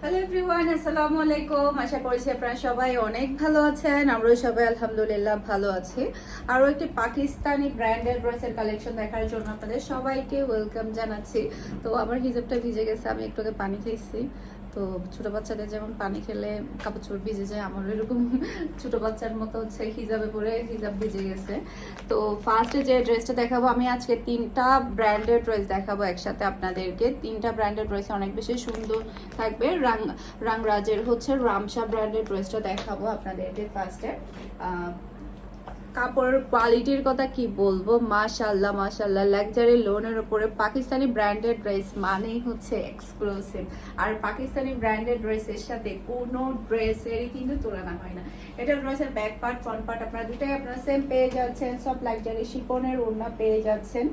Hello everyone, আসসালামু আলাইকুম। আশা করছি আপনারা সবাই অনেক ভালো আছেন। আমরাও সবাই আলহামদুলিল্লাহ ভালো আছি। আরও একটি পাকিস্তানি ব্র্যান্ডের ড্রেসের কালেকশন দেখার জন্য আপনাদের সবাইকে ওয়েলকাম জানাচ্ছি। তো আমার হিজাবটা ভিজে গেছে, আমি একটু আগে পানি খেয়েছি। তো ছোট বাচ্চাদের যেমন পানি খেলে কাপড় চোপড় ভিজে যায়, আমার এরকম ছোট বাচ্চার মতো হচ্ছে হিজাবে পরে হিজাব ভিজে গেছে। তো ফার্স্টে যে ড্রেসটা দেখাবো, আমি আজকে তিনটা ব্র্যান্ডের ড্রেস দেখাবো একসাথে আপনাদেরকে। তিনটা ব্র্যান্ডের ড্রেস অনেক বেশি সুন্দর থাকবে। রাংরাজের হচ্ছে রামসা ব্র্যান্ডের ড্রেসটা দেখাবো আপনাদেরকে ফার্স্টে। কাপড়ের কোয়ালিটির কথা কি বলবো, মাশাআল্লাহ মাশাআল্লাহ। লাক্সারি লোনের উপরে পাকিস্তানি ব্র্যান্ডেড ড্রেস মানেই হচ্ছে এক্সক্লুসিভ। আর পাকিস্তানি ব্র্যান্ডেড ড্রেসের সাথে কোনো ড্রেসেরই কিন্তু তুলনা হয় না। এটা ড্রেসের ব্যাক পার্ট ফ্রন্ট পার্ট আপনারা দুটাই আপনারা সেম পেয়ে যাচ্ছেন। সব লাক্সারি শিফনের ওড়না পেয়ে যাচ্ছেন,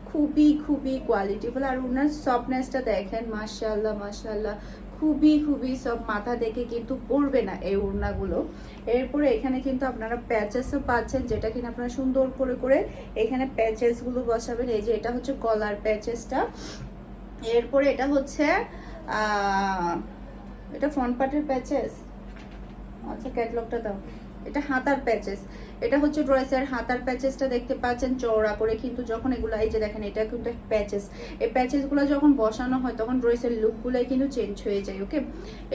খুবই খুবই কোয়ালিটিফুল। আর ওনার সফটনেসটা দেখেন, মাশাআল্লাহ মাশাআল্লাহ, খুবই খুবই সব। মাথা দেখে কিন্তু পড়বে না এই ওড়নাগুলো। এরপরে এখানে কিন্তু আপনারা প্যাচেসও পাচ্ছেন, যেটা কিনা আপনারা সুন্দর করে করে এখানে প্যাচেসগুলো বসাবেন। এই যে এটা হচ্ছে গলার প্যাচেসটা। এরপরে এটা হচ্ছে এটা ফ্রন্ট পার্টের প্যাচেস। আচ্ছা, ক্যাটলগটা দাও। এটা হাতার প্যাচেস। এটা হচ্ছে ড্রেসের হাতার প্যাচেসটা দেখতে পাচ্ছেন চওড়া করে, কিন্তু যখন এগুলো এই যে দেখেন এটা কিন্তু প্যাচেস, এই প্যাচেসগুলো যখন বসানো হয় তখন ড্রেসের লুকগুলোই কিন্তু চেঞ্জ হয়ে যায়। ওকে,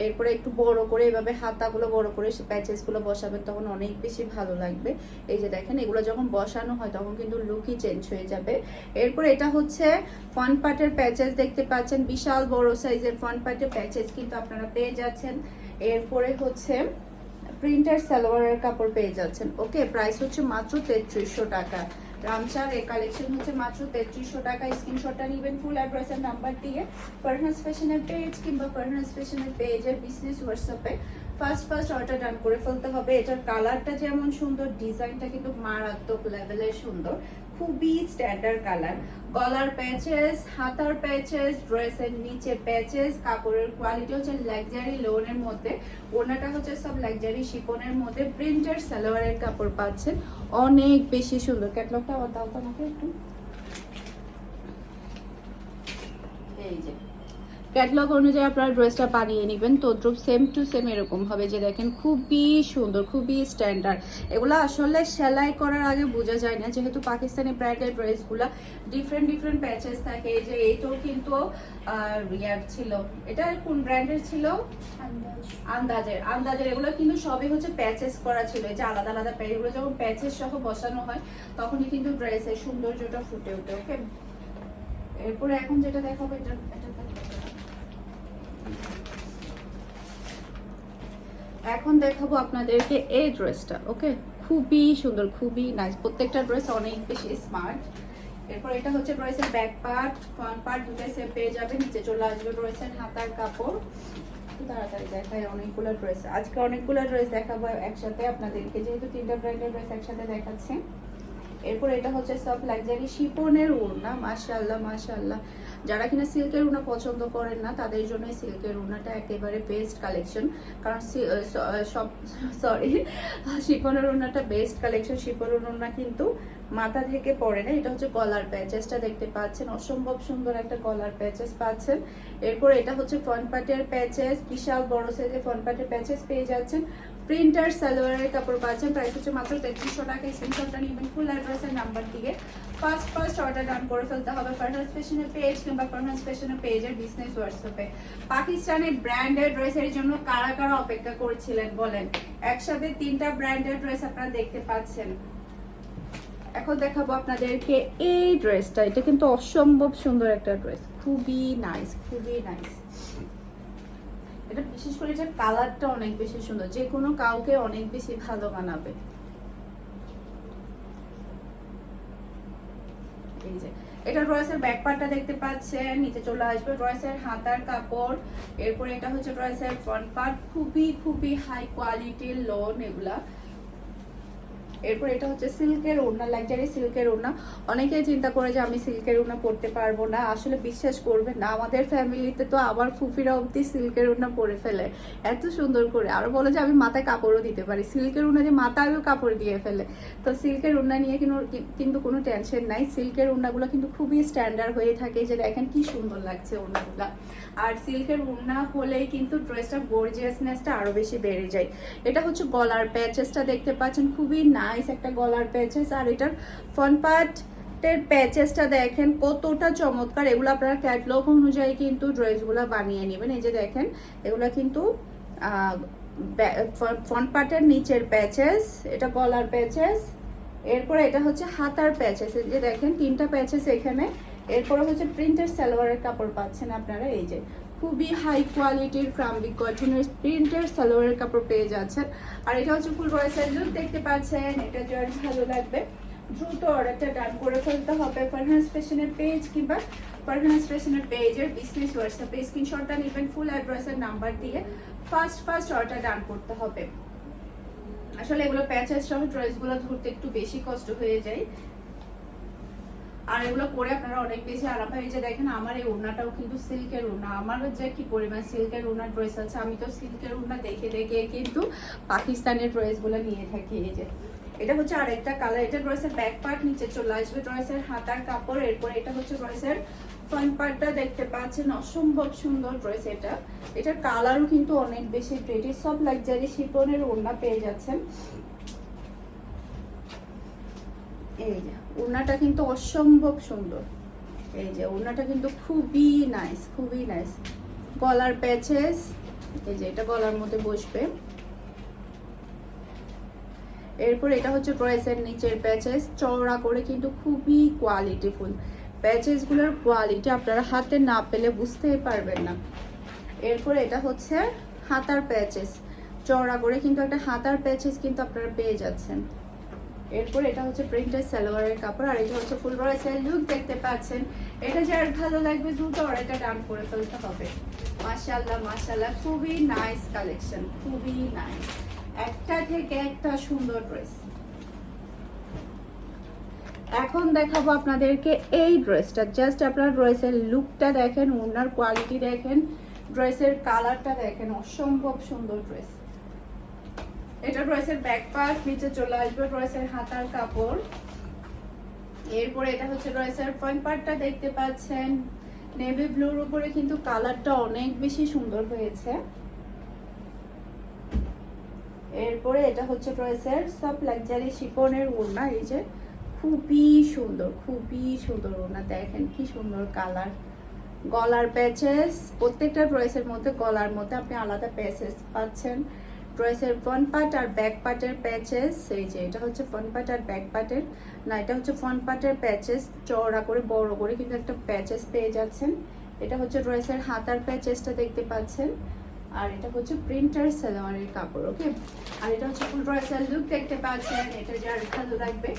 এরপরে একটু বড় করে এভাবে হাতাগুলো বড় করে প্যাচেসগুলো বসাবেন, তখন অনেক বেশি ভালো লাগবে। এই যে দেখেন এগুলো যখন বসানো হয় তখন কিন্তু লুকই চেঞ্জ হয়ে যাবে। এরপরে এটা হচ্ছে ফ্রন্ট পার্টের প্যাচেস দেখতে পাচ্ছেন, বিশাল বড় সাইজের ফ্রন্ট পার্টের প্যাচেস কিন্তু আপনারা পেয়ে যাচ্ছেন। এরপরে হচ্ছে প্রিন্টার সালোয়ারের কাপড় পেয়ে যাচ্ছেন। ওকে, প্রাইস হচ্ছে মাত্র 3300 টাকা। রামচার এই কালেকশন হচ্ছে মাত্র 3300 টাকা। স্ক্রিনশটটা নেবেন ফুল অ্যাড্রেসের নাম্বার দিয়ে ফারহানাস ফ্যাশনের পেজ কিংবা ফারহানাস ফ্যাশনের পেজের বিজনেস হোয়াটসঅ্যাপে ফার্স্ট অর্ডার ডান করে ফেলতে হবে। এটার কালারটা যেমন সুন্দর, ডিজাইনটা কিন্তু মারাত্মক লেভেলের সুন্দর, খুবই স্ট্যান্ডার্ড কালার। গলার প্যাচেস, হাতার প্যাচেস, ড্রেসের নিচে প্যাচেস। কাপড়ের কোয়ালিটি হচ্ছে লাক্সারি লোনের মধ্যে, ওনাটা হচ্ছে সব লাক্সারি শিপনের মধ্যে। প্রিন্টার সালোয়ারের কাপড় পাচ্ছেন, অনেক বেশি সুন্দর। ক্যাটলগটা দাও তো আমাকে একটু। এই যে ক্যাটলগ অনুযায়ী আপনারা ড্রেসটা বানিয়ে নেবেন, তদ্রুপ সেম টু সেম এরকম হবে। যে দেখেন খুবই সুন্দর, খুবই স্ট্যান্ডার্ড। এগুলো আসলে সেলাই করার আগে বোঝা যায় না, যেহেতু পাকিস্তানি ব্র্যান্ডের ড্রেসগুলো ডিফারেন্ট প্যাচেস থাকে। এই যে এইটাও কিন্তু ইয়ার ছিল, এটা কোন ব্র্যান্ডের ছিল? আন্দাজের। এগুলো কিন্তু সবই হচ্ছে প্যাচেস করা ছিল, এই যে আলাদা আলাদা প্যাচ। এগুলো যখন প্যাচেস সহ বসানো হয় তখনই কিন্তু ড্রেসের সৌন্দর্যটা ফুটে ওঠে। ওকে, এরপরে এখন যেটা দেখাবো এটা এখন দেখাবো আপনাদেরকে এই ড্রেসটা। ওকে, খুবই সুন্দর, খুবই নাইস। প্রত্যেকটা ড্রেস অনেক বেশি স্মার্ট। এরপর এটা হচ্ছে ড্রেসের ব্যাক পার্ট ফ্রন্ট পার্ট দুটাই সেম পেয়ে যাবে। নিচে চলে আসবে ড্রেসের হাতার কাপড়। তাড়াতাড়ি দেখাই, অনেকগুলো ড্রেস আজকে, অনেকগুলো ড্রেস দেখাবো একসাথে আপনাদেরকে, যেহেতু তিনটা ব্র্যান্ডের ড্রেস একসাথে দেখাচ্ছি। এরপর এটা হচ্ছে সব লাক্সারি শিফনের ওড়না, মাশাআল্লাহ মাশাআল্লাহ। যারা কিনা সিল্কের ওড়না পছন্দ করেন না তাদের জন্য সিল্কের ওড়নাটা একেবারে বেস্ট কালেকশন। কারণ শিফনের ওড়নাটা বেস্ট কালেকশন। শিফনের ওড়না কিন্তু মাথা থেকে পড়ে না। এটা হচ্ছে গলার প্যাচেসটা দেখতে পাচ্ছেন, অসম্ভব সুন্দর একটা গলার প্যাচেস পাচ্ছেন। এরপর এটা হচ্ছে ফ্রন্ট পার্টের প্যাচেস, বিশাল বড় সাইজের ফ্রন্ট পার্টের প্যাচেস পেয়ে যাচ্ছেন। প্রিন্টার সালোয়ারের কাপড় পাচ্ছেন, প্রাইস হচ্ছে মাত্র 3300 টাকা। স্ক্রিনশটটা নেবেন ফুল অ্যাড্রেসের নাম্বার দিয়ে ফার্স্ট অর্ডার ডান করে ফেলতে হবে ফারহানাস ফ্যাশনের পেজ কিংবা ফারহানাস ফ্যাশনের পেজের বিজনেস হোয়াটসঅ্যাপে। পাকিস্তানের ব্র্যান্ডেড ড্রেসের জন্য কারা কারা অপেক্ষা করছিলেন বলেন? একসাথে তিনটা ব্র্যান্ডেড ড্রেস আপনারা দেখতে পাচ্ছেন। এখন দেখাবো আপনাদেরকে এই ড্রেসটা। এটা কিন্তু অসম্ভব সুন্দর একটা ড্রেস, খুবই নাইস, খুবই নাইস। এটা বিশেষ করে যে কালারটা অনেক বেশি সুন্দর, যে কোনো কাউকে অনেক বেশি ভালো মানাবে। এই যে এটা ড্রেসের ব্যাক পার্টটা দেখতে পাচ্ছেন, নিচে চলে আসবে ড্রেসের হাতার কাপড়। এরপরে এটা হচ্ছে ড্রেসের ফ্রন্ট পার্ট, খুবই খুবই হাই কোয়ালিটির লোন এগুলা। এরপর এটা হচ্ছে সিল্কের ওড়না, লাক্সারি সিল্কের ওড়না। অনেকেই চিন্তা করে যে আমি সিল্কের ওড়না পরতে পারবো না, আসলে বিশ্বাস করবেন না, আমাদের ফ্যামিলিতে তো আমার ফুফিরা অবধি সিল্কের ওড়না পরে ফেলে এত সুন্দর করে। আরো বলে যে আমি মাথায় কাপড়ও দিতে পারি, সিল্কের ওড়না যে মাথায়ও কাপড় দিয়ে ফেলে। তো সিল্কের ওড়না নিয়ে কিন্তু কোনো টেনশন নাই। সিল্কের ওড়নাগুলো কিন্তু খুবই স্ট্যান্ডার্ড হয়ে থাকে। যে দেখেন কি সুন্দর লাগছে ওড়নাগুলা। আর সিল্কের ওড়না হলেই কিন্তু ড্রেসটা গর্জিয়াসনেসটা আরো বেশি বেড়ে যায়। এটা হচ্ছে গলার প্যাচেসটা দেখতে পাচ্ছেন, খুবই নাইস একটা গলার প্যাচেস। আর এটার ফ্রন্ট পার্টের প্যাচেসটা দেখেন কতটা চমৎকার। এগুলো আপনারা ক্যাটলগ অনুযায়ী কিন্তু ড্রেসগুলো বানিয়ে নেবেন। এই যে দেখেন এগুলা কিন্তু ফ্রন্ট পার্টের নিচের প্যাচেস, এটা গলার প্যাচেস, এরপরে এটা হচ্ছে হাতার প্যাচেস। এই যে দেখেন 3টা প্যাচেস এখানে। এরপরে হচ্ছে প্রিন্টের সালোয়ারের কাপড় পাচ্ছেন আপনারা। এই যে খুবই হাই কোয়ালিটির ক্রাম্বিক কটনের প্রিন্টের সালোয়ারের কাপড় পেয়ে যাচ্ছেন। আর এটা হচ্ছে ফুল রয়েসের লুক দেখতে পাচ্ছেন। এটা যার ভালো লাগবে দ্রুত অর্ডারটা ডান করে ফেলতে হবে। ফারহানাস ফ্যাশনের পেজ কিংবা ফারহানাস ফ্যাশনের পেজের বিজনেস হোয়াটসঅ্যাপে স্ক্রিনশটটা নেবেন ফুল অ্যাড্রেসের নাম্বার দিয়ে। ফার্স্ট অর্ডার ডান করতে হবে। আসলে এগুলো প্যাচেস সহ ড্রেসগুলো ধরতে একটু বেশি কষ্ট হয়ে যায়, আর এগুলো পরে আপনারা অনেক বেশি আরাম হয়। যে দেখেন আমার এই ওড়নাটাও কিন্তু সিল্কের ওড়না। আমার যে কি পরিমাণ সিল্কের ওড়নার ড্রেস আছে, আমি তো সিল্কের ওড়না দেখে দেখে কিন্তু পাকিস্তানের ড্রেসগুলো নিয়ে থাকি। এই যে এটা হচ্ছে আরেকটা কালার। এটা ড্রেসের ব্যাক পার্ট নিচে চলে আসবে, ড্রেসের হাতার কাপড়। এরপর এটা হচ্ছে ড্রেসের ফ্রন্ট পার্টটা দেখতে পাচ্ছেন, অসম্ভব সুন্দর ড্রেস। এটার কালারও কিন্তু অনেক বেশি প্রিটি। সব লাক্সারি শিফনের ওড়না পেয়ে যাচ্ছেন। এই যে ওড়নাটা কিন্তু অসম্ভব সুন্দর। এই যে ওড়নাটা কিন্তু খুবই নাইস, খুবই নাইস। গলার প্যাচেস, এই যে এটা গলার মধ্যে বসবে। এরপর এটা হচ্ছে ড্রেসের নিচের প্যাচেস, চওড়া করে কিন্তু খুবই কোয়ালিটিফুল। প্যাচেসগুলোর কোয়ালিটি আপনারা হাতে না পেলে বুঝতেই পারবেন না। এরপর এটা হচ্ছে হাতার প্যাচেস, চওড়া করে কিন্তু একটা হাতার প্যাচেস কিন্তু আপনারা পেয়ে যাচ্ছেন। এরপর এটা হচ্ছে প্রিন্টের সালোয়ারের কাপড়। আর এটা হচ্ছে ফুল ড্রেসের লুক দেখতে পাচ্ছেন। এটা যার ভালো লাগবে দ্রুত অর্ডারটা ডান করে ফেলতে হবে। মাশাআল্লাহ মাশাআল্লাহ, খুবই নাইস কালেকশন, খুবই নাইস, একটা থেকে একটা সুন্দর ড্রেস। এখন দেখাবো আপনাদেরকে এই ড্রেসটা। জাস্ট আপনার ড্রেসের লুকটা দেখেন, ওড়নার কোয়ালিটি দেখেন, ড্রেসের কালারটা দেখেন, অসম্ভব সুন্দর ড্রেস। এটা ড্রেসের ব্যাক পার্ট, নিচে চলে আসবে ড্রেসের হাতার কাপড়। এরপরে এটা হচ্ছে ড্রেসের ফ্রন্ট পার্টটা দেখতে পাচ্ছেন, নেভি ব্লুর উপরে কিন্তু কালারটা অনেক বেশি সুন্দর হয়েছে। এরপরে এটা হচ্ছে ড্রেসের সব লাক্সারি শিফনের ওড়না। এই যে খুবই সুন্দর, খুবই সুন্দর ওড়না, দেখেন কি সুন্দর কালার। গলার প্যাচেস, প্রত্যেকটা ড্রেসের মধ্যে গলার মধ্যে আপনি আলাদা প্যাচেস পাচ্ছেন। ড্রেসের ফ্রন্ট পার্ট আর ব্যাক পার্টের প্যাচেস, এই যে এটা হচ্ছে ফ্রন্ট পার্ট আর ব্যাক পার্টের, না এটা হচ্ছে ফ্রন্ট পার্টের প্যাচেস, চওড়া করে বড় করে কিন্তু একটা প্যাচেস পেয়ে যাচ্ছেন। এটা হচ্ছে ড্রেসের হাতার প্যাচেসটা দেখতে পাচ্ছেন। আর এটা হচ্ছে প্রিন্টার সালোয়ারের কাপড়। ওকে, আর এটা হচ্ছে ফুল ড্রেসের লুক দেখতে পাচ্ছেন। এটা যার ভালো লাগবে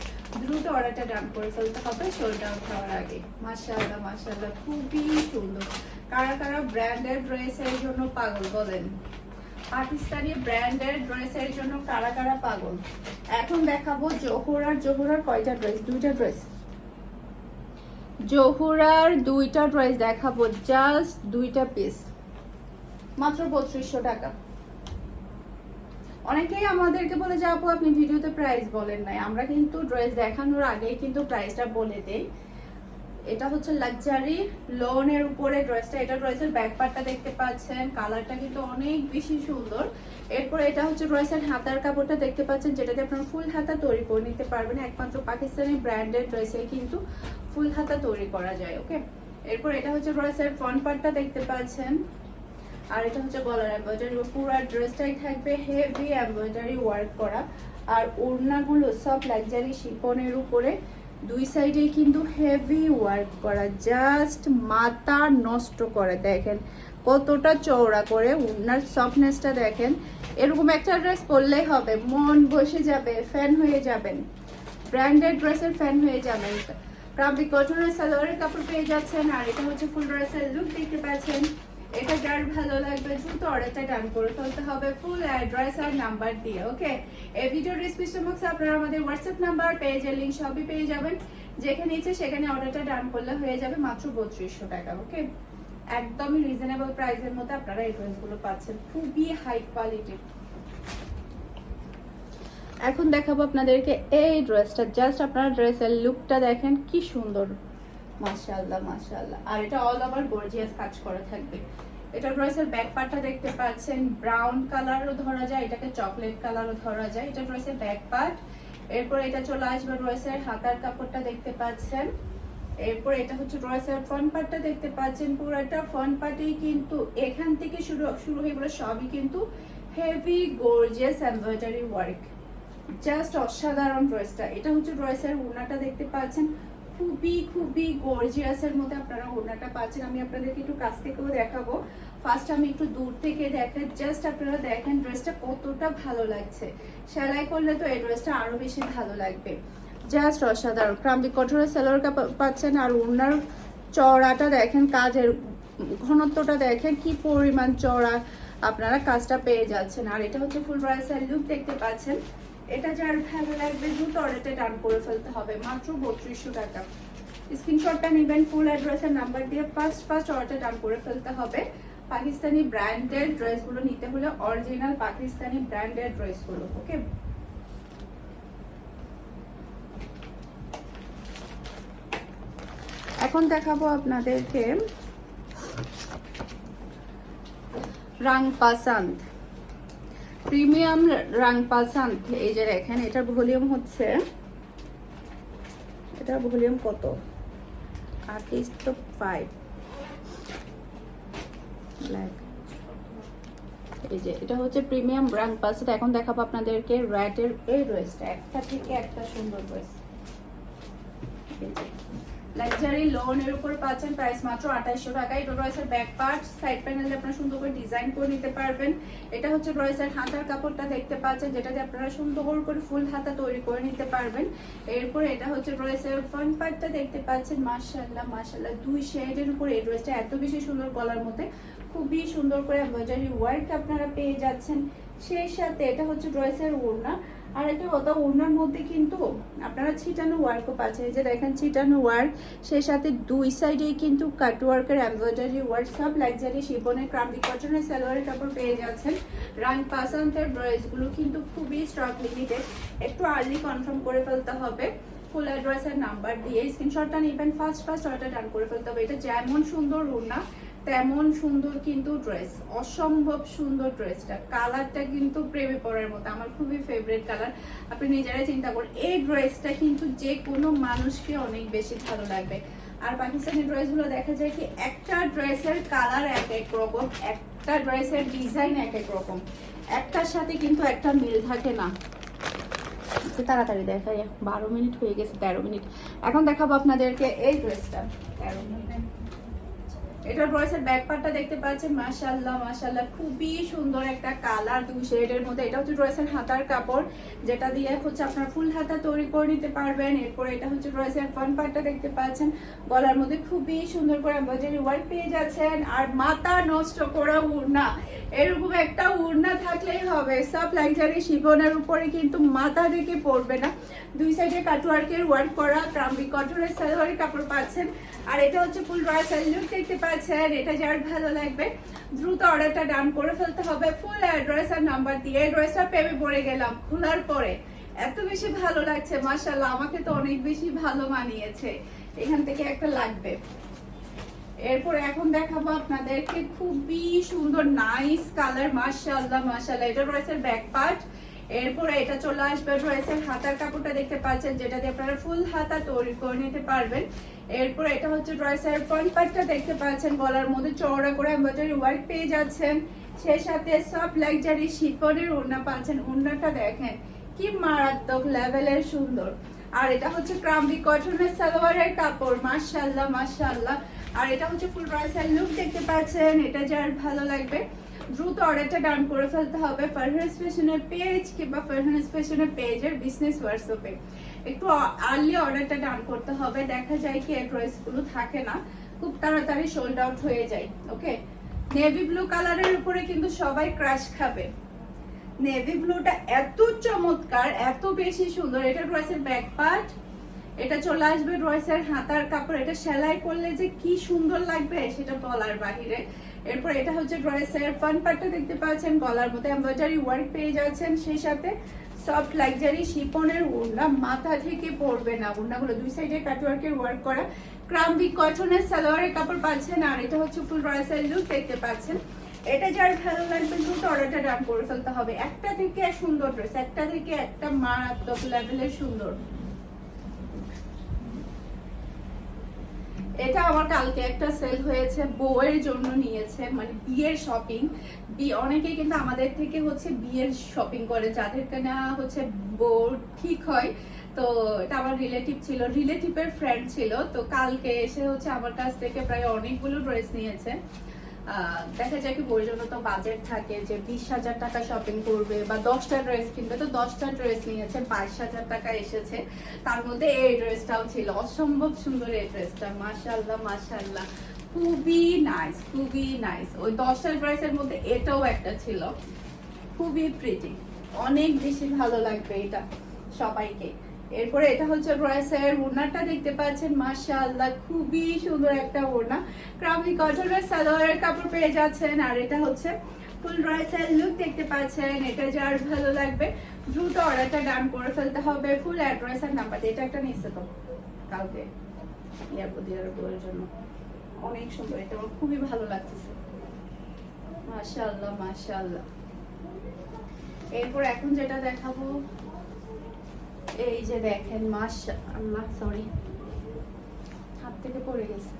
দ্রুত অর্ডারটা ডান করে ফেলতে হবে সোল্ড আউট হওয়ার আগে। মাশাআল্লাহ মাশাআল্লাহ, খুবই সুন্দর। কারা কারা ব্র্যান্ডের ড্রেসের জন্য পাগল বলেন? পাকিস্তানি ব্র্যান্ডের ড্রেসের জন্য কারা কারা পাগল? এখন দেখাবো জোহরার কয়টা ড্রেস? 2টা ড্রেস। জোহরার 2টা ড্রেস দেখাবো, জাস্ট 2টা পিস, মাত্র 3200 টাকা। অনেকেই আমাদেরকে বলে যে আপু আপনি ভিডিওতে প্রাইস বলেন নাই। আমরা কিন্তু ড্রেস দেখানোর আগেই কিন্তু প্রাইসটা বলে দেই। এটা হচ্ছে লাক্সারি লোনের উপরে ড্রেসটা। এটা ড্রেসের ব্যাক পার্টটা দেখতে পাচ্ছেন, কালারটা কিন্তু অনেক বেশি সুন্দর। এরপর এটা হচ্ছে ড্রেসের হাতার কাপড়টা দেখতে পাচ্ছেন, যেটাতে আপনারা ফুল হাতা তৈরি করে নিতে পারবেন। একমাত্র পাকিস্তানি ব্র্যান্ডের ড্রেসে কিন্তু ফুল হাতা তৈরি করা যায়। ওকে, এরপর এটা হচ্ছে ড্রেসের ফ্রন্ট পার্টটা দেখতে পাচ্ছেন। আর এটা হচ্ছে গলার এমব্রয়ডারি। পুরো ড্রেসটাই থাকবে হেভি এমব্রয়ডারি ওয়ার্ক করা। আর ওড়নাগুলো সব লাক্সারি শিফনের উপরে, দুই সাইডেই কিন্তু হেভি ওয়ার্ক করা, জাস্ট মাথা নষ্ট করে। দেখেন কতটা চওড়া করে, ওড়নার সফটনেসটা দেখেন। এরকম একটা ড্রেস পরলেই হবে, মন বসে যাবে, ফ্যান হয়ে যাবেন, ব্র্যান্ডেড ড্রেসের ফ্যান হয়ে যাবেন। ক্রাম্বিক কটনের সালোয়ারের কাপড় পেয়ে যাচ্ছেন। আর এটা হচ্ছে ফুল ড্রেসের লুক দেখতে পাচ্ছেন। এটা যার ভালো লাগবে দ্রুত অর্ডারটা ডান করে ফেলতে হবে ফুল অ্যাড্রেস আর নাম্বার দিয়ে। ওকে, এই ভিডিওর ডিসক্রিপশন বক্সে আপনারা আমাদের হোয়াটসঅ্যাপ নাম্বার, পেজের লিংক সবই পেয়ে যাবেন। যেখানে ইচ্ছে সেখানে অর্ডারটা ডান করলে হয়ে যাবে মাত্র 3200 টাকা। ওকে, একদমই রিজনেবল প্রাইসের মধ্যে আপনারা এই ড্রেসগুলো পাচ্ছেন, খুবই হাই কোয়ালিটি। এখন দেখাবো আপনাদেরকে এই ড্রেসটা। জাস্ট আপনারা ড্রেসের লুকটা দেখেন কি সুন্দর, মাশাআল্লাহ মাশাআল্লাহ। আর এটা অল ওভার গর্জিয়াস কাজ করা থাকবে। এটা ড্রেসের ব্যাক পার্টটা দেখতে পাচ্ছেন ব্রাউন কালারও ধরা যায়, এটাকে চকলেট কালারও ধরা যায়। এটা ড্রেসের ব্যাক পার্ট। এরপর এটা চলে আসবে ড্রেসের হাতার কাপড়টা দেখতে পাচ্ছেন। এরপর এটা হচ্ছে ড্রেসের ফ্রন্ট পার্টটা দেখতে পাচ্ছেন। পুরোটা ফ্রন্ট পার্টেই কিন্তু এখান থেকে শুরু হয়ে গেলো সবই কিন্তু heavy gorgeous embroidery work, just অসাধারণ ড্রেসটা। এটা হচ্ছে ড্রেসের ওড়নাটা দেখতে পাচ্ছেন, খুবই খুবই গর্জিয়াসের মধ্যে আপনারা ওড়নাটা পাচ্ছেন। আমি আপনাদেরকে একটু কাছ থেকেও দেখাবো। ফার্স্ট আমি একটু দূর থেকে দেখাই, জাস্ট আপনারা দেখেন ড্রেসটা কতটা ভালো লাগছে। সেলাই করলে তো এই ড্রেসটা আরো বেশি ভালো লাগবে, জাস্ট অসাধারণ। ক্রাম্বি কটনের সেলোয়ার পাচ্ছেন, আর ওড়নার চওড়াটা দেখেন, কাজের ঘনত্বটা দেখেন কি পরিমাণ চওড়া আপনারা কাজটা পেয়ে যাচ্ছেন। আর এটা হচ্ছে ফুল ড্রেসের লুক দেখতে পাচ্ছেন। এটা যার ভালো লাগবে দ্রুত অর্ডারটা ডান করে ফেলতে হবে, মাত্র 3200 টাকা। স্ক্রিনশটটা নেবেন, ফুল অ্যাড্রেসের নাম্বার দিয়ে ফার্স্ট অর্ডার ডান করে ফেলতে হবে। পাকিস্তানি ব্র্যান্ডের ড্রেসগুলো নিতে হলে অরিজিনাল পাকিস্তানি ব্র্যান্ডের ড্রেসগুলো, ওকে। এখন দেখাবো আপনাদেরকে রাং পাসান্দ, প্রিমিয়াম রাং পাসান্দ। এই যে দেখেন, এটার ভলিউম হচ্ছে, এটার ভলিউম কত, আর্টিস্ট তো 5 ব্ল্যাক। এই যে এটা হচ্ছে প্রিমিয়াম রাং পাসান্দ। এখন দেখাবো আপনাদেরকে র্যাটের এই ড্রেসটা, একটা থেকে একটা সুন্দর ড্রেস। লাক্সারি লোনের উপর পাচ্ছেন, প্রাইস মাত্র 2800 টাকা। এটা ড্রেসের ব্যাক পার্ট, সাইড প্যানেলে আপনারা সুন্দর করে ডিজাইন করে নিতে পারবেন। এটা হচ্ছে ড্রেসের হাতার কাপড়টা দেখতে পাচ্ছেন, যেটাতে আপনারা সুন্দর করে ফুল হাতা তৈরি করে নিতে পারবেন। এরপর এটা হচ্ছে ড্রেসের ফ্রন্ট পার্টটা দেখতে পাচ্ছেন, মাশাআল্লাহ মাশাআল্লাহ, দুই শেডের উপর এই ড্রেসটা এত বেশি সুন্দর, গলার মধ্যে খুবই সুন্দর করে এমব্রয়ডারি ওয়ার্ক আপনারা পেয়ে যাচ্ছেন। সেই সাথে এটা হচ্ছে ড্রেসের ওড়না, আর একটা কথা, ওড়নার মধ্যে কিন্তু আপনারা ছিটানো ওয়ার্কও পাচ্ছেন। এই যে দেখেন ছিটানো ওয়ার্ক, সেই সাথে দুই সাইডেই কিন্তু কাট ওয়ার্কের এমব্রয়ডারি ওয়ার্ক, সব লাক্সারি শিফনের ক্রাম্বি কটনের সালোয়ারের কাপড় পেয়ে যাচ্ছেন। রাং পাসান্দের ড্রেসগুলো কিন্তু খুবই স্টক লিমিটেড, একটু আর্লি কনফার্ম করে ফেলতে হবে। ফুল অ্যাড্রেসের নাম্বার দিয়ে স্ক্রিনশটটা নেবেন, ফার্স্ট অর্ডার ডান করে ফেলতে হবে। এটা যেমন সুন্দর ওড়না তেমন সুন্দর কিন্তু ড্রেস, অসম্ভব সুন্দর ড্রেসটা। কালারটা কিন্তু প্রেমে পড়ার মতো, আমার খুবই ফেভারিট কালার। আপনি নিজেরাই চিন্তা করুন, এই ড্রেসটা কিন্তু যে কোনো মানুষকে অনেক বেশি ভালো লাগবে। আর পাকিস্তানি ড্রেসগুলো দেখা যায় কি, একটা ড্রেসের কালার এক এক রকম, একটা ড্রেসের ডিজাইন এক এক রকম, একটার সাথে কিন্তু একটা মিল থাকে না। তাড়াতাড়ি দেখাই, 12 মিনিট হয়ে গেছে, 13 মিনিট। এখন দেখাবো আপনাদেরকে এই ড্রেসটা। 13 মিনিট। এটা ড্রেসের ব্যাক পার্টটা দেখতে পাচ্ছেন, মাশাআল্লাহ মাশাআল্লাহ, খুবই সুন্দর একটা কালার, দুই শেডের মধ্যে। এটা হচ্ছে ড্রেসের হাতার কাপড়, যেটা দিয়ে হচ্ছে আপনার ফুল হাতা তৈরি করে নিতে পারবেন। এরপর এটা হচ্ছে ড্রেসের ফ্রন্ট পার্টটা দেখতে পাচ্ছেন, গলার মধ্যে খুবই সুন্দর করে এমব্রয়ডারি ওয়ার্ক পেয়ে যাচ্ছেন। আর মাথা নষ্ট করা ওড়না, এরকম একটা ওড়না থাকলেই হবে। সব লাক্সারি শিফনের উপরে কিন্তু মাথা দেখে পড়বে না। দুই সাইডে কাটওয়ার্কের ওয়ার্ক করা ক্রাম্বি কটনের সালোয়ারের কাপড় পাচ্ছেন। আর এটা হচ্ছে ফুল ড্রেসের লুক দেখতে পাচ্ছেন। এটা যার ভালো লাগবে দ্রুত অর্ডারটা ডান করে ফেলতে হবে। ফুল অ্যাড্রেস আর নাম্বার দিয়ে ড্রেসটা প্রেমে পড়ে গেলাম খোলার পরে, এত বেশি ভালো লাগছে মাশাআল্লাহ, আমাকে তো অনেক বেশি ভালো মানিয়েছে। এখান থেকে একটা লাগবে। এরপরে এখন দেখাবো আপনাদেরকে খুবই সুন্দর নাইস কালার, মাশাআল্লাহ মাশাআল্লাহ। এটা ড্রেসের ব্যাক পার্ট। এরপরে এটা চলে আসবে ড্রেসের হাতার কাপড়টা দেখতে পাচ্ছেন, যেটা দিয়ে আপনারা ফুল হাতা তৈরি করে নিতে পারবেন। এরপরে এটা হচ্ছে ড্রেসের ফ্রন্ট পার্টটা দেখতে পাচ্ছেন, গলার মধ্যে চওড়া করে এমব্রয়ডারি ওয়ার্ক পেয়ে যাচ্ছেন। সেই সাথে সব লাক্সারি শিফনের ওড়না পাচ্ছেন। ওড়নাটা দেখেন কি মারাত্মক লেভেলের সুন্দর। আর এটা হচ্ছে ক্রাম্বি কটনের সালোয়ারের কাপড়, মাশাআল্লাহ মাশাআল্লাহ। আর এটা হচ্ছে ফুল ড্রেসের লুক দেখতে পাচ্ছেন। এটা যার ভালো লাগবে দ্রুত অর্ডারটা ডান করে ফেলতে হবে ফারহানাস ফ্যাশনের পেজ কিংবা ফারহানাস ফ্যাশনের পেজের বিজনেস হোয়াটসঅ্যাপে। একটু আর্লি অর্ডারটা ডান করতে হবে। দেখা যায় কি ড্রেসগুলো থাকে না, খুব তাড়াতাড়ি সোল্ড আউট হয়ে যায়। ওকে, নেভি ব্লু কালারের উপরে কিন্তু সবাই ক্রাশ খাবে। নেভি ব্লুটা এত চমৎকার, এত বেশি সুন্দর। এটা ড্রেসের ব্যাক পার্ট, এটা চলে আসবে ড্রেসের হাতার কাপড়। এটা সেলাই করলে যে কি সুন্দর লাগবে সেটা বলার বাহিরে। এরপর এটা হচ্ছে ড্রেসের ফ্রন্ট পার্টটা দেখতে পাচ্ছেন, গলার মধ্যে এমব্রয়ডারি ওয়ার্ক পেয়ে যাচ্ছেন। সেই সাথে সফট লাক্সারি শিফনের ওড়না, মাথা থেকে পড়বে না। ওড়নাগুলো দুই সাইডে কাটওয়ার্কের ওয়ার্ক করা, ক্রাম্বি কটনের সালোয়ারের কাপড় পাচ্ছেন, আর এটা হচ্ছে ফুল রয়েসের লুক দেখতে পাচ্ছেন। এটা যার ভালো লাগবে দ্রুত অর্ডারটা ডান করে ফেলতে হবে। একটা থেকে সুন্দর ড্রেস, একটা থেকে একটা মারাত্মক লেভেলের সুন্দর। এটা আমার কালকে একটা সেল হয়েছে, বউয়ের জন্য নিয়েছে, মানে বিয়ের শপিং। অনেকেই কিন্তু আমাদের থেকে হচ্ছে বিয়ের শপিং করে, যাদের কেনা হচ্ছে বউ ঠিক হয়। তো এটা আমার রিলেটিভ ছিল, রিলেটিভের ফ্রেন্ড ছিল। তো কালকে এসে হচ্ছে আমার কাছ থেকে প্রায় অনেকগুলো ড্রেস নিয়েছে। দেখা যায় কি বউর জন্য তো বাজেট থাকে যে 20,000 টাকা শপিং করবে বা 10টা ড্রেস কিনবে, তো 10টা ড্রেস নিয়েছে, 22,000 টাকা এসেছে। তার মধ্যে এই ড্রেসটাও ছিল, অসম্ভব সুন্দর এই ড্রেসটা, মাশাআল্লাহ মাশাআল্লাহ, খুবই নাইস, খুবই নাইস। ওই 10টা ড্রেসের মধ্যে এটাও একটা ছিল, খুবই প্রিটি, অনেক বেশি ভালো লাগবে এটা সবাইকে। এরপরে এটা হচ্ছে ড্রেসের ওড়নাটা দেখতে পাচ্ছেন, মাশাআল্লাহ খুবই সুন্দর একটা ওড়না। ক্রাম্বি কটনের সালোয়ারের কাপড় পেয়ে যাচ্ছেন, আর এটা হচ্ছে ফুল ড্রেসের লুক দেখতে পাচ্ছেন। এটা যার ভালো লাগবে দ্রুত অর্ডারটা ডান করে ফেলতে হবে। ফুল অ্যাড্রেস আর নাম্বার, এটা একটা নিচ্ছে তো কালকে ইয়ার জন্য, অনেক সুন্দর, এটা আমার খুবই ভালো লাগতেছে, মাশাআল্লাহ মাশাআল্লাহ। এরপর এখন যেটা দেখাবো, এই যে দেখেন, মাশাআল্লাহ, সরি হাত থেকে পড়ে গেছে।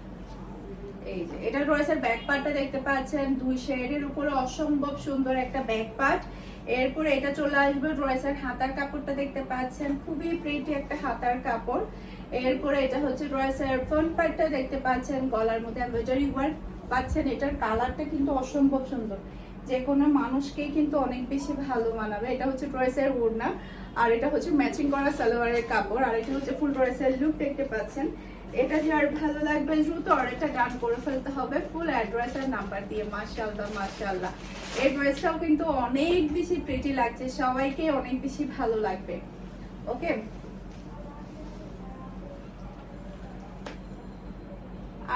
এই যে এটা ড্রেসের ব্যাক পার্টটা দেখতে পাচ্ছেন, দুই শেডের উপরে অসম্ভব সুন্দর একটা ব্যাক পার্ট। এরপরে এটা চলে আসবে ড্রেসের হাতার কাপড়টা দেখতে পাচ্ছেন, খুবই প্রিটি একটা হাতার কাপড়। এরপরে এটা হচ্ছে ড্রেসের ফ্রন্ট পার্টটা দেখতে পাচ্ছেন, গলার মধ্যে এমব্রয়ডারি ওয়ার্ক পাচ্ছেন। এটার কালারটা কিন্তু অসম্ভব সুন্দর, যে কোনো মানুষকেই কিন্তু অনেক বেশি ভালো মানাবে। এটা হচ্ছে ড্রেসের ওড়না, আর এটা হচ্ছে ম্যাচিং করা সালোয়ারের কাপড়, আর এটা হচ্ছে ফুল ড্রেসের লুক দেখতে পাচ্ছেন। এটা যার ভালো লাগবে দ্রুত অর্ডারটা ডান করে ফেলতে হবে ফুল অ্যাড্রেস আর নাম্বার দিয়ে। মাশাআল্লাহ মাশাআল্লাহ, এই ড্রেসটাও কিন্তু অনেক বেশি প্রিটি লাগছে, সবাইকে অনেক বেশি ভালো লাগবে। ওকে,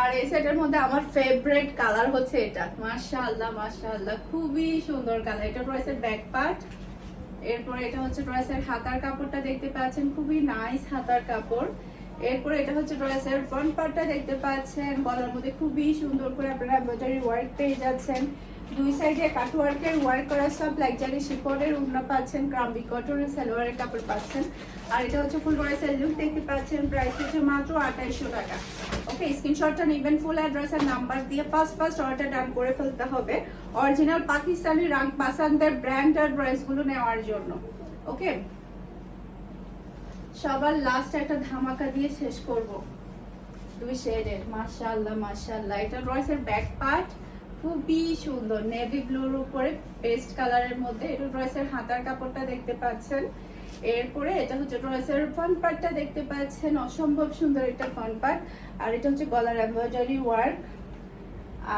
আর এই সেটের মধ্যে আমার ফেভারিট কালার হচ্ছে এটা, মাশাআল্লাহ মাশাআল্লাহ খুবই সুন্দর কালার। এটা ড্রেসের ব্যাক পার্ট। এরপর এটা হচ্ছে ড্রেসের হাতার কাপড়টা দেখতে পাচ্ছেন, খুবই নাইস হাতার কাপড়। এরপর এটা হচ্ছে ড্রেসের ফ্রন্ট পার্টটা দেখতে পাচ্ছেন, গলার মধ্যে খুবই সুন্দর করে আপনারা এমব্রয়ডারি ওয়ার্ক পেয়ে যাচ্ছেন। দুই সাইডে কাটওয়ার্কের ওয়ার্ক করা সব লাক্সারি শিফনের ওড়না পাচ্ছেন, ক্রাম্বি কটনের সালোয়ারের কাপড় পাচ্ছেন। আর এটা হচ্ছে ফুল ড্রেসের লুক দেখতে পাচ্ছেন, প্রাইস হচ্ছে মাত্র 2800 টাকা। ওকে, স্ক্রিনশটটা নেবেন, ফুল অ্যাড্রেস আর নাম্বার দিয়ে ফার্স্ট অর্ডার ডান করে ফেলতে হবে অরিজিনাল পাকিস্তানি রাং পাসান্দের ব্র্যান্ডের ড্রেসগুলো নেওয়ার জন্য। ওকে, সবার লাস্ট একটা ধামাকা দিয়ে শেষ করব, দুই শেডের, মাশাআল্লাহ মাশাআল্লাহ। এটা ড্রেসের ব্যাক পার্ট, খুবই সুন্দর, নেভি ব্লুর উপরে পেস্ট কালারের মধ্যে। এটা ড্রেসের হাতার কাপড়টা দেখতে পাচ্ছেন। এরপরে এটা হচ্ছে ড্রেসের ফ্রন্ট পার্টটা দেখতে পাচ্ছেন, অসম্ভব সুন্দর একটা ফ্রন্ট পার্ট। আর এটা হচ্ছে গলার এমব্রয়ডারি ওয়ার্ক।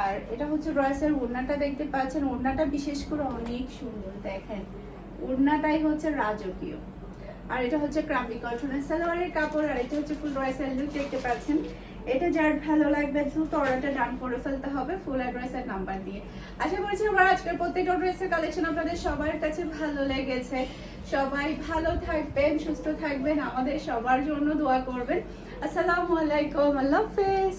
আর এটা হচ্ছে ড্রেসের ওড়নাটা দেখতে পাচ্ছেন, ওড়নাটা বিশেষ করে অনেক সুন্দর, দেখেন ওড়নাটাই হচ্ছে রাজকীয়। আর এটা হচ্ছে ক্রাম্বি কটনের সালোয়ারের কাপড়, আর এটা হচ্ছে ফুল ড্রেসের লুক দেখতে পাচ্ছেন। এটা যার ভালো লাগবে দ্রুত অর্ডারটা ডান করে ফেলতে হবে ফুল অ্যাড্রেস আর নাম্বার দিয়ে। আশা করছি আমার আজকের প্রত্যেকটা ড্রেসের কালেকশন আপনাদের সবার কাছে ভালো লেগেছে। সবাই ভালো থাকবেন, সুস্থ থাকবেন, আমাদের সবার জন্য দোয়া করবেন। আসসালামু আলাইকুম, আল্লাহ হাফেজ।